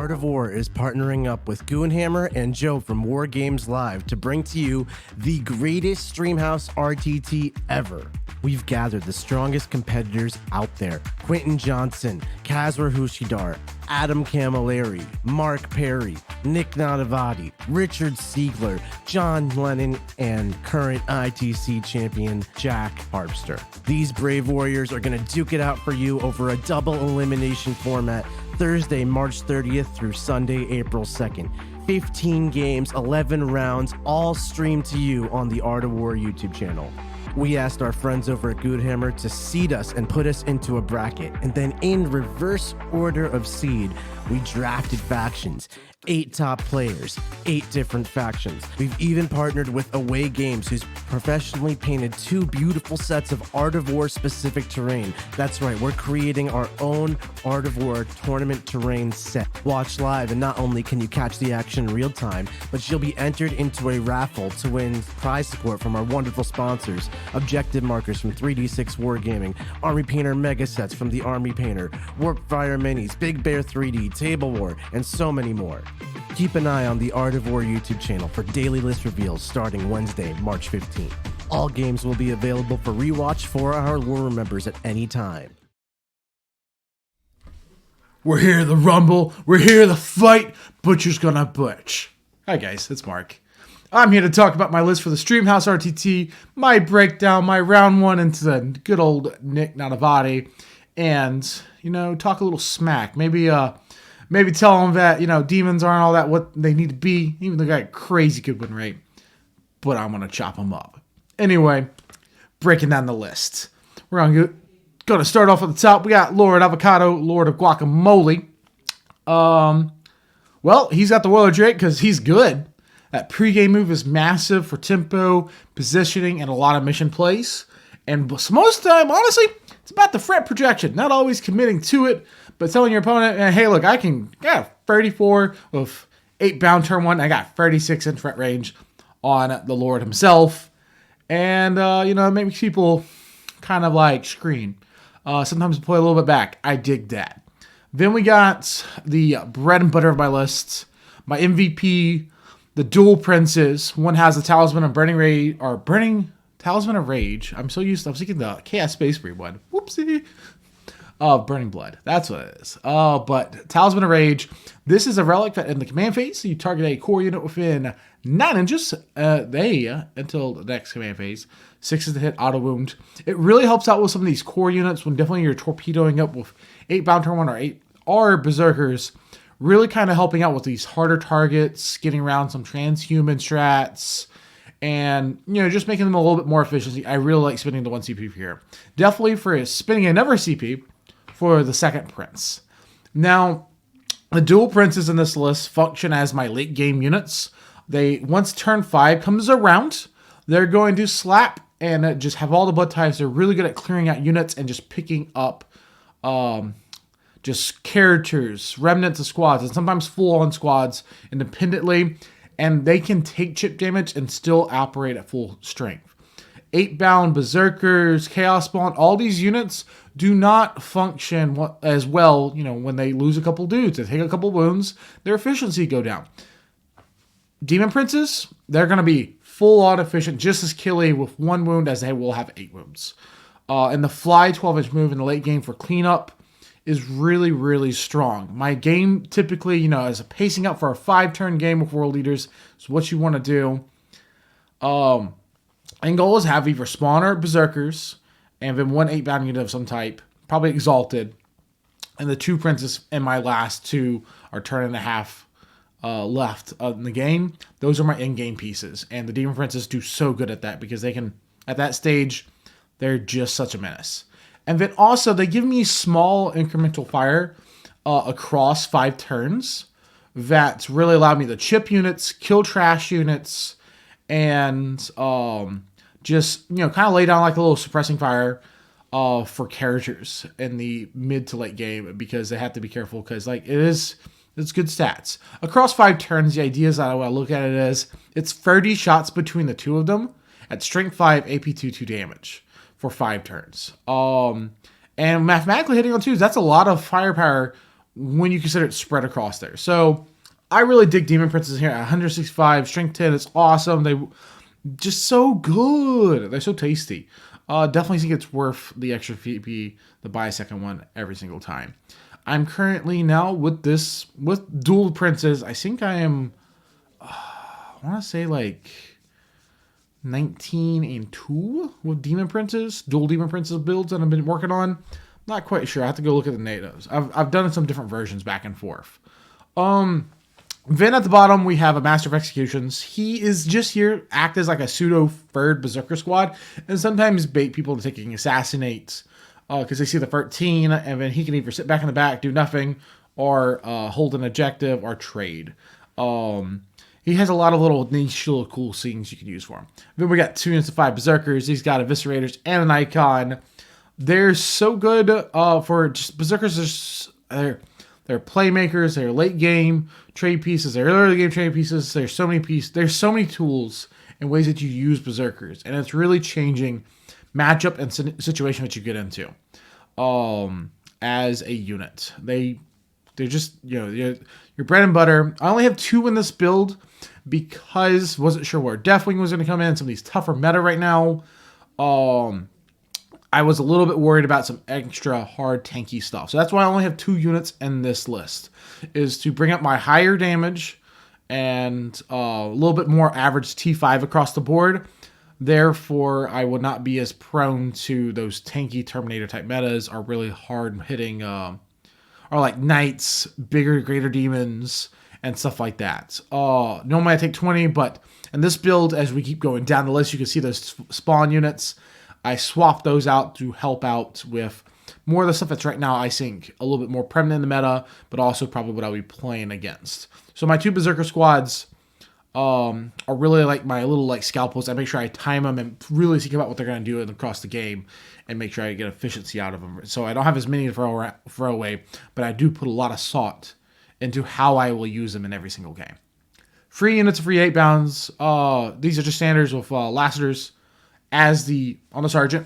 Art of War is partnering up with Goonhammer and Joe from War Games Live to bring to you the greatest Streamhouse RTT ever. We've gathered the strongest competitors out there. Quentin Johnson, Kazra Hushidar, Adam Camilleri, Mark Perry, Nick Nadavati, Richard Siegler, John Lennon, and current ITC champion Jack Harpster. These brave warriors are going to duke it out for you over a double elimination format Thursday, March 30th through Sunday, April 2nd. 15 games, 11 rounds, all streamed to you on the Art of War YouTube channel. We asked our friends over at Goodhammer to seed us and put us into a bracket, and then in reverse order of seed, we drafted factions. 8 top players, 8 different factions. We've even partnered with Away Games, who's professionally painted 2 beautiful sets of Art of War specific terrain. That's right, we're creating our own Art of War tournament terrain set. Watch live, and not only can you catch the action in real time, but you'll be entered into a raffle to win prize support from our wonderful sponsors, objective markers from 3D6 Wargaming, Army Painter Mega Sets from the Army Painter, Warp Fire Minis, Big Bear 3D, Table War, and so many more. Keep an eye on the Art of War YouTube channel for daily list reveals starting Wednesday, March 15th. All games will be available for rewatch for our lore members at any time. We're here to rumble. We're here to fight. Butcher's gonna butch. Hi guys, it's Mark. I'm here to talk about my list for the Streamhouse RTT, my breakdown, my round 1 into the good old Nick Nadavati, and, talk a little smack. Maybe tell them that, demons aren't all that what they need to be, even though they got a crazy good win rate. But I'm going to chop them up. Anyway, breaking down the list. We're going to start off at the top. We got Lord Avocado, Lord of Guacamole. Well, he's got the Royal Drake because he's good. That pregame move is massive for tempo, positioning, and a lot of mission plays. And most of the time, honestly, it's about the threat projection. Not always committing to it, but telling your opponent, hey, look, I got 34 with 8 bound turn 1. I got 36 in threat range on the Lord himself. And, it makes people kind of like screen. Sometimes play a little bit back. I dig that. Then we got the bread and butter of my list. My MVP, the dual princes. One has the Talisman of Talisman of Rage. I was thinking the Chaos Space Marine one. Whoopsie. Burning Blood. That's what it is. But Talisman of Rage. This is a relic that in the command phase, you target a core unit within 9 inches. Until the next command phase. 6 is to hit auto wound. It really helps out with some of these core units when definitely you're torpedoing up with 8 bound turn 1 or 8 are berserkers. Really kind of helping out with these harder targets, getting around some transhuman strats. And, just making them a little bit more efficiency. I really like spending the 1 CP here. Definitely for spending another CP for the second prince. Now, the dual princes in this list function as my late game units. Once turn 5 comes around, they're going to slap and just have all the blood types. They're really good at clearing out units and just picking up just characters, remnants of squads, and sometimes full-on squads independently. And they can take chip damage and still operate at full strength. 8-bound berserkers, chaos spawn, all these units do not function as well, when they lose a couple dudes. They take a couple wounds, their efficiency go down. Demon princes, they're going to be full-on efficient, just as killy with 1 wound as they will have 8 wounds. And the fly 12-inch move in the late game for cleanup is really, really strong. My game typically, is a pacing up for a 5-turn game with world leaders. So what you want to do. End goal is have either spawn or berserkers, and then 1 8-bound unit of some type, probably exalted. And the 2 princes in my last 2 are turn and a half left in the game. Those are my in-game pieces. And the demon princes do so good at that because they can, at that stage, they're just such a menace. And then also, they give me small incremental fire across 5 turns that really allow me to chip units, kill trash units, and just, kind of lay down like a little suppressing fire for characters in the mid to late game because they have to be careful because, it's good stats. Across 5 turns, the idea is that I want to look at it as it's 30 shots between the 2 of them at strength 5, AP 2 damage. For 5 turns. And mathematically hitting on 2s, that's a lot of firepower when you consider it spread across there. So I really dig Demon Princes here at 165, strength 10. It's awesome. They just so good. They're so tasty. Definitely think it's worth the extra VP to buy a second one every single time. I'm currently now with dual princes. I think I am, I want to say like 19 and 2 with Demon Princes, dual Demon Princes builds that I've been working on. Not quite sure. I have to go look at the natives. I've done some different versions back and forth. Then at the bottom, we have a Master of Executions. He is just here, act as like a pseudo third Berserker squad, and sometimes bait people to taking Assassinates, because they see the 13, and then he can either sit back in the back, do nothing, or hold an objective, or trade. He has a lot of little niche, little cool things you can use for him. Then we got 2 units of 5 Berserkers. He's got Eviscerators and an Icon. They're so good for just Berserkers. They're playmakers. They're late game trade pieces. They're early game trade pieces. There's so many pieces. There's so many tools and ways that you use Berserkers, and it's really changing matchup and situation that you get into as a unit. They're just, your bread and butter. I only have 2 in this build because wasn't sure where Deathwing was going to come in. Some of these tougher meta right now. I was a little bit worried about some extra hard tanky stuff. So that's why I only have 2 units in this list, is to bring up my higher damage and a little bit more average T5 across the board. Therefore, I would not be as prone to those tanky Terminator type metas or really hard hitting, or like Knights, bigger, greater demons, and stuff like that. Normally I take 20, but in this build, as we keep going down the list, you can see those spawn units. I swap those out to help out with more of the stuff that's right now, I think, a little bit more prevalent in the meta, but also probably what I'll be playing against. So my 2 Berserker squads are really like my little like scalpels. I make sure I time them and really think about what they're going to do across the game and make sure I get efficiency out of them. So I don't have as many to throw away, but I do put a lot of thought into how I will use them in every single game. 3 units of free 8 bounds. These are just standards with Lassiter's on the Sergeant.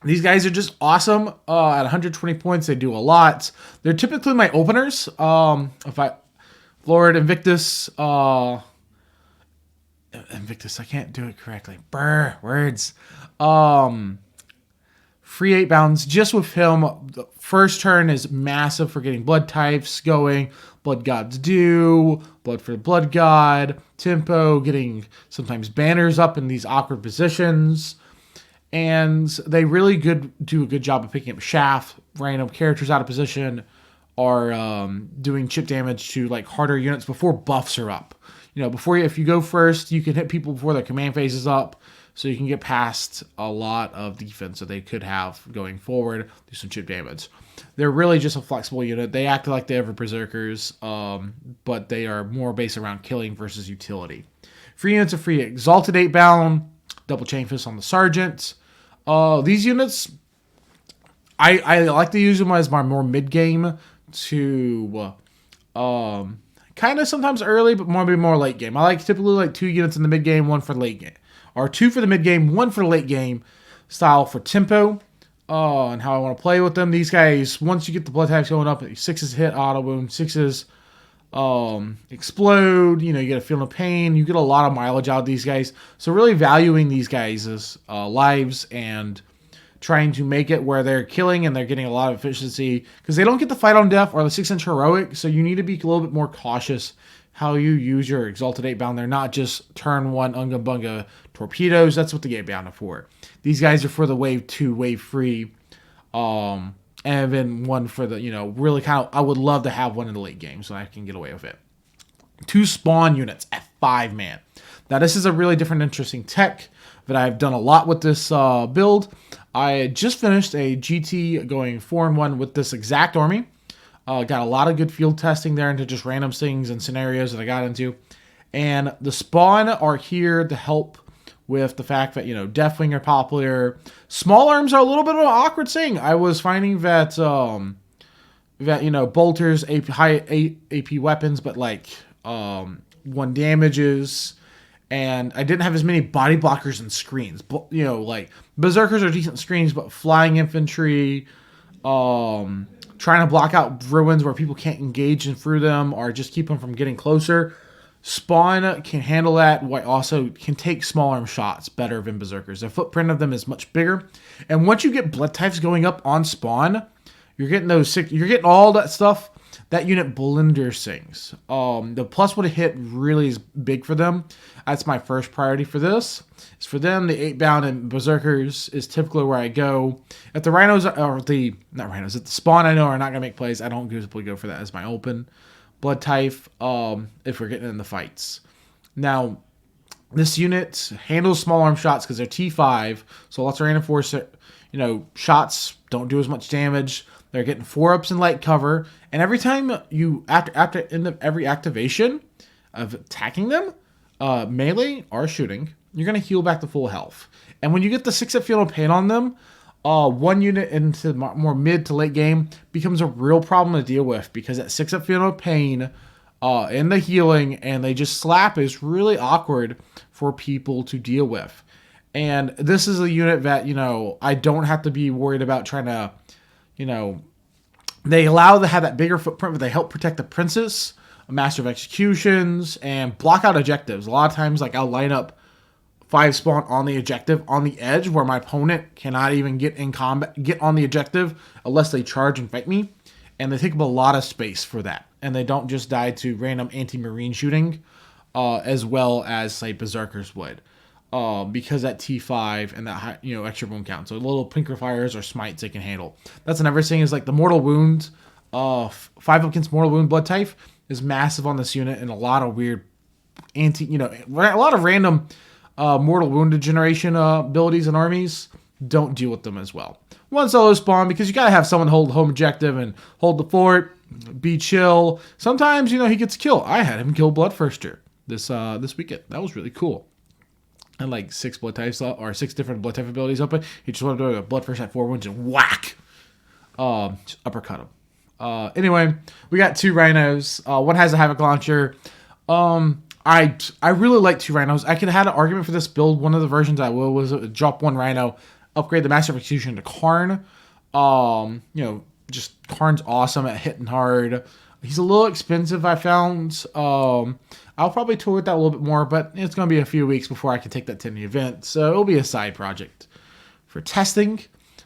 These guys are just awesome. At 120 points, they do a lot. They're typically my openers. Lord Invictus, Invictus, I can't do it correctly. Words. Free 8 bounds just with him. The first turn is massive for getting blood types going. Blood God's Due, Blood for the Blood God, tempo, getting sometimes banners up in these awkward positions. And they really do a good job of picking up shaft, random characters out of position, or doing chip damage to like harder units before buffs are up. If you go first, you can hit people before their command phase is up, so you can get past a lot of defense that they could have going forward, do some chip damage. They're really just a flexible unit. They act like they have Berserkers, but they are more based around killing versus utility. 3 units of free Exalted 8 bound, double chain fist on the Sergeant. These units, I like to use them as my more mid-game to kind of sometimes early, but more late game. I typically like 2 units in the mid-game, 1 for the late game. Or 2 for the mid-game, 1 for the late game style for tempo. And how I want to play with them. These guys, once you get the blood types going up, 6s hit auto wound, 6s explode, you get a feeling of pain. You get a lot of mileage out of these guys. So really valuing these guys' lives and trying to make it where they're killing and they're getting a lot of efficiency, because they don't get the fight on death or the 6-inch heroic. So you need to be a little bit more cautious how you use your Exalted 8 bound. They're not just turn 1 Unga Bunga torpedoes. That's what they get bound for. These guys are for the wave 2, wave 3, and then 1 for the, really kind of, I would love to have 1 in the late game so I can get away with it. 2 spawn units at 5 man. Now this is a really different, interesting tech that I've done a lot with this build. I just finished a GT going 4-1 with this exact army. Got a lot of good field testing there into just random things and scenarios that I got into. And the spawn are here to help with the fact that, Deathwing are popular. Small arms are a little bit of an awkward thing. I was finding that, bolters, high AP weapons, but 1 damages. And I didn't have as many body blockers and screens. But, Berserkers are decent screens, but flying infantry, trying to block out ruins where people can't engage in through them or just keep them from getting closer. Spawn can handle that, while also can take small arm shots better than Berserkers. The footprint of them is much bigger. And once you get blood types going up on spawn, you're getting you're getting all that stuff that unit blenders things. The plus would hit really is big for them. That's my first priority for this. It's for them. The 8-bound and Berserkers is typically where I go. If the Rhinos or the not Rhinos, if the spawn I know are not gonna make plays, I don't usually go for that as my open blood type. If we're getting in the fights. Now, this unit handles small arm shots because they're T5, so lots of reinforce. Shots don't do as much damage. They're getting 4-ups in light cover, and every time you after end of every activation of attacking them, melee or shooting, you're gonna heal back to full health. And when you get the 6-up Feel No Pain on them, one unit into more mid to late game becomes a real problem to deal with because that 6-up Feel No Pain in the healing and they just slap is really awkward for people to deal with. And this is a unit that I don't have to be worried about trying to. They allow to have that bigger footprint, but they help protect the princess, a master of executions, and block out objectives. A lot of times, I'll line up 5 spawn on the objective on the edge where my opponent cannot even get on the objective unless they charge and fight me. And they take up a lot of space for that. And they don't just die to random anti-marine shooting, as well as, say, Berserkers would. Because that T5 and that high, extra wound count. So little pinker fires or smites they can handle. That's another thing is the mortal wound, 5 against mortal wound blood type is massive on this unit and a lot of weird a lot of random mortal wounded generation abilities and armies don't deal with them as well. One solo spawn because you gotta have someone hold the home objective and hold the fort, be chill. Sometimes he gets a kill. I had him kill Bloodthirster this weekend. That was really cool. And 6 blood types or 6 different blood type abilities open. He just wanted to do a Bloodthirst at 4 wounds and whack, just uppercut him. Anyway, we got 2 rhinos. One has a havoc launcher. I really like 2 rhinos. I could have had an argument for this build. One of the versions I will was drop 1 rhino, upgrade the master of execution to Karn. Just Karn's awesome at hitting hard. He's a little expensive, I found. I'll probably tour with that a little bit more, but it's going to be a few weeks before I can take that to the event. So it'll be a side project for testing.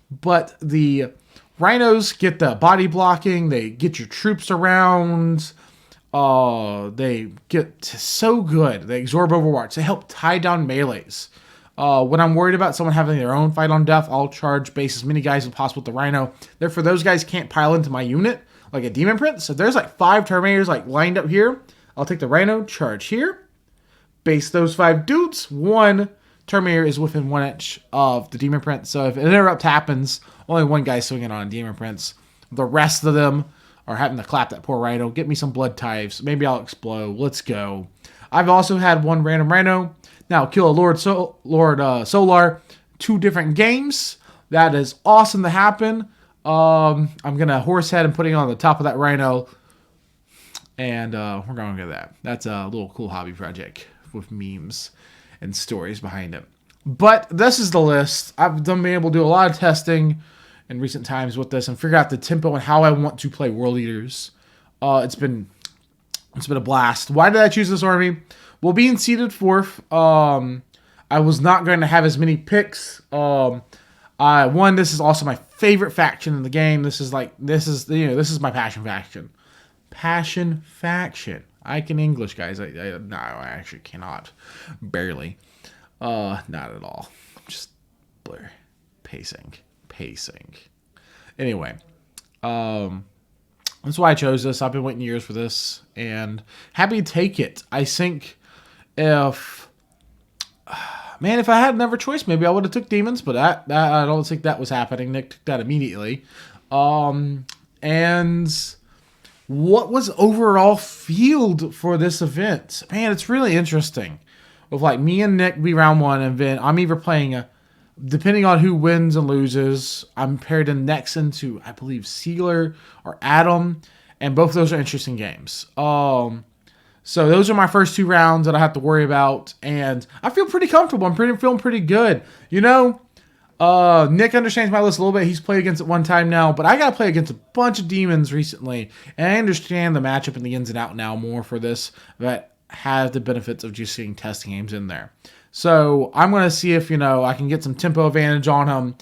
But the rhinos get the body blocking. They get your troops around. They get so good. They absorb overwatch. They help tie down melees. When I'm worried about someone having their own fight on death, I'll charge base as many guys as possible with the rhino. Therefore, those guys can't pile into my unit like a demon prince. So there's 5 Terminators lined up here. I'll take the rhino, charge here, base those 5 dudes. 1 Terminator is within 1 inch of the demon prince. So if an interrupt happens, only 1 guy swinging on a demon prince. The rest of them are having to clap that poor rhino. Get me some blood types. Maybe I'll explode. Let's go. I've also had 1 random rhino. Now kill a Lord Solar. 2 different games. That is awesome to happen. I'm gonna horse head and putting it on the top of that rhino. And we're going to get that. That's a little cool hobby project with memes and stories behind it. But this is the list. I've been able to do a lot of testing in recent times with this and figure out the tempo and how I want to play World Eaters. It's been a blast. Why did I choose this army? Well, being seeded 4th, I was not going to have as many picks. This is also my favorite faction in the game. This is my passion faction. Passion faction. I can English, guys. No, I actually cannot. Barely. Not at all. Just blur. Pacing. Anyway. That's why I chose this. I've been waiting years for this. And happy to take it. I think if I had another choice, maybe I would have took demons. But I don't think that was happening. Nick took that immediately. And what was overall field for this event? Man, it's really interesting. With me and Nick be round 1, and then I'm either playing, depending on who wins and loses, I'm paired in next into, I believe, Sealer or Adam, and both of those are interesting games. So those are my first 2 rounds that I have to worry about, and I feel pretty comfortable. I'm feeling pretty good. Nick understands my list a little bit. He's played against it one time now, but I got to play against a bunch of demons recently, and I understand the matchup and the ins and out now more for this that has the benefits of just seeing testing games in there. So I'm going to see if, I can get some tempo advantage on him,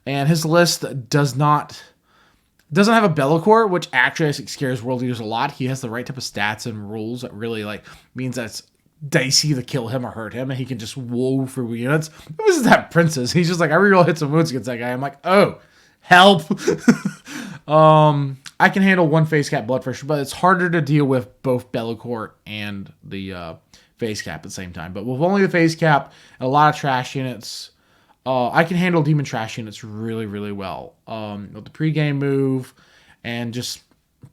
and his list doesn't have a Bellicor, which actually I think scares world leaders a lot. He has the right type of stats and rules that really means that's dicey to kill him or hurt him, and he can just woo for units. It was that Princess. He's just like, I reroll hit some wounds against that guy. I'm like, oh, help. I can handle one face cap blood pressure, but it's harder to deal with both Bellicor and the face cap at the same time. But with only the face cap and a lot of trash units, I can handle demon trash units really, really well. With the pregame move and just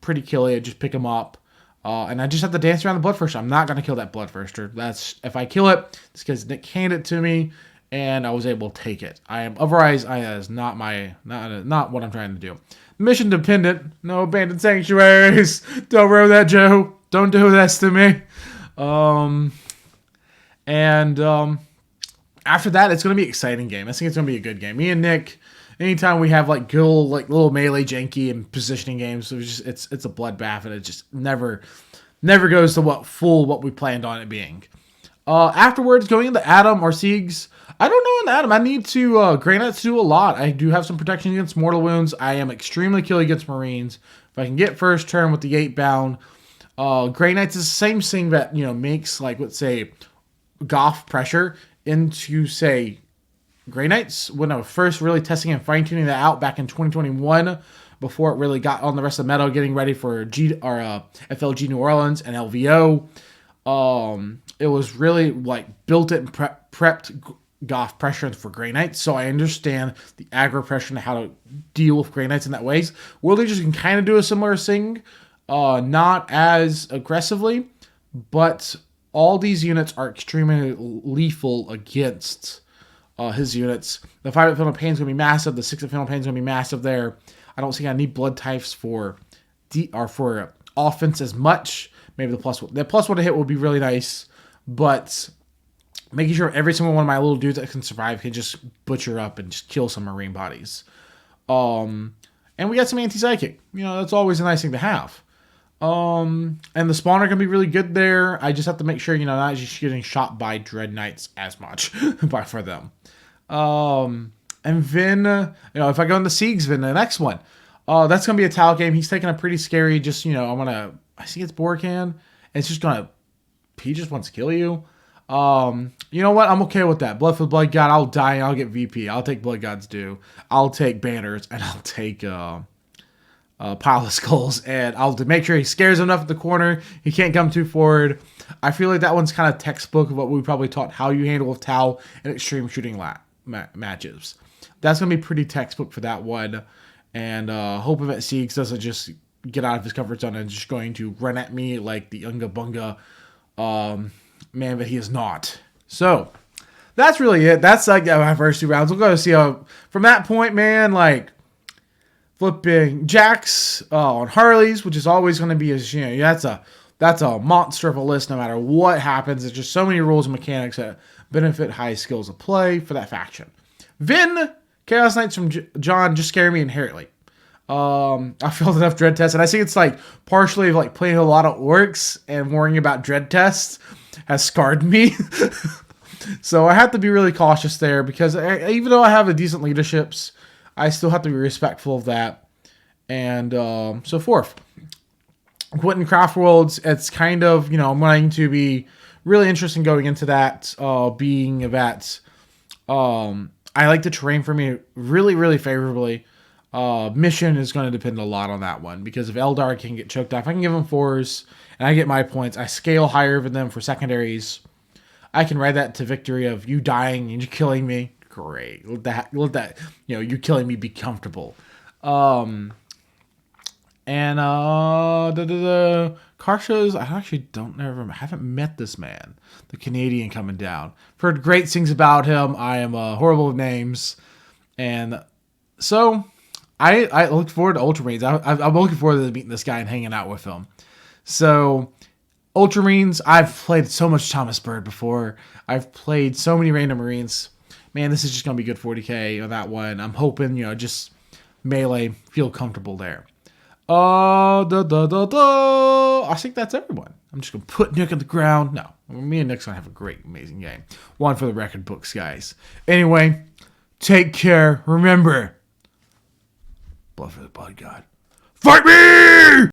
pretty killy, just pick them up. And I just have to dance around the Bloodthirster. I'm not going to kill that Bloodthirster. If I kill it, it's because Nick handed it to me, and I was able to take it. Otherwise, that is not what I'm trying to do. Mission dependent. No abandoned sanctuaries. Don't row that, Joe. Don't do this to me. After that, it's going to be an exciting game. I think it's going to be a good game. Me and Nick, anytime we have little melee janky and positioning games, it's a bloodbath, and it just never goes to what we planned on it being. Afterwards, going into Adam or Siegs, I don't know in Adam. I need to Grey Knights do a lot. I do have some protection against mortal wounds. I am extremely killy against Marines. If I can get first turn with the 8-bound, Grey Knights is the same thing that makes let's say Goth pressure into say Grey Knights when I was first really testing and fine-tuning that out back in 2021 before it really got on the rest of the meta, getting ready for FLG New Orleans and LVO. It was really built it and prepped Goth pressure for Grey Knights, so I understand the aggro pressure and how to deal with Grey Knights in that ways. World Legions can kind of do a similar thing, not as aggressively, but all these units are extremely lethal against his units. The 5 Infernal Pain is going to be massive. The 6 Infernal Pain is going to be massive there. I don't think I need blood types for offense as much. Maybe the plus one to hit will be really nice, but making sure every single one of my little dudes that can survive can just butcher up and just kill some Marine bodies. And we got some anti-psychic. That's always a nice thing to have. And the spawner can be really good there. I just have to make sure, not just getting shot by Dread Knights as much for them. And Vin, if I go into Siegs, Vin, the next one, that's going to be a Tal game. He's taking a pretty scary, I think it's Borkan, and it's just he just wants to kill you. You know what? I'm okay with that. Blood for the Blood God, I'll die and I'll get VP. I'll take Blood God's due. I'll take banners, and I'll take, pile of skulls, and I'll make sure he scares enough at the corner. He can't come too forward. I feel like that one's kind of textbook of what we probably taught how you handle with Tau in extreme shooting matches. That's going to be pretty textbook for that one. And hoping that Siegs doesn't just get out of his comfort zone and just going to run at me like the Unga Bunga man that he is not. So that's really it. That's my first 2 rounds. We'll go see how from that point, man, flipping Jacks on Harleys, which is always going to be that's a monster of a list no matter what happens. There's just so many rules and mechanics that benefit high skills of play for that faction. Vin, Chaos Knights from John just scare me inherently. I failed enough dread tests, and I think it's partially playing a lot of orcs and worrying about dread tests has scarred me. So I have to be really cautious there because even though I have a decent leaderships, I still have to be respectful of that, and so forth. Quentin Craft Worlds, it's kind of, I'm going to be really interesting going into that, being that I like the terrain for me really, really favorably. Mission is going to depend a lot on that one, because if Eldar can get choked off, I can give them 4s, and I get my points. I scale higher than them for secondaries. I can ride that to victory of you dying and you killing me. Great. Let that you killing me be comfortable. And car shows, I actually I haven't met this man, the Canadian coming down. I've heard great things about him. I am horrible with names, and so I look forward to Ultramarines. I'm looking forward to meeting this guy and hanging out with him. So Ultramarines, I've played so much Thomas Bird before. I've played so many random Marines. man, this is just going to be good 40k on that one. I'm hoping, just melee, feel comfortable there. I think that's everyone. I'm just going to put Nick on the ground. No, me and Nick's going to have a great, amazing game. One for the record books, guys. Anyway, take care. Remember, blood for the blood god. Fight me!